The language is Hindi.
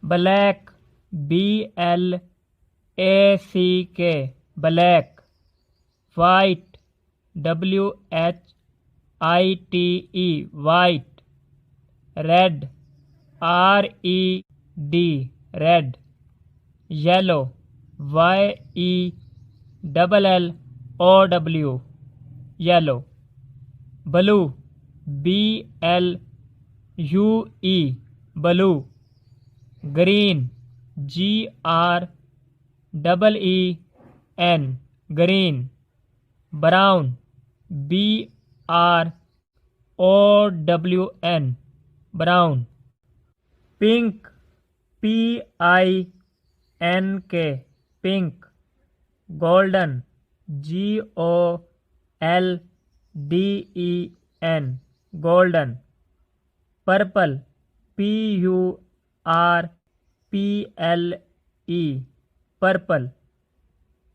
Black, BLACK, black. White, WHITE, white. Red, RED, red. Yellow, YELLLOW, yellow. Blue, BLUE, blue. Green, GREEN, green. Brown, BROWN, brown. Pink, PINK, pink. Golden, GOLDEN, golden. Purple, PURPLE, purple.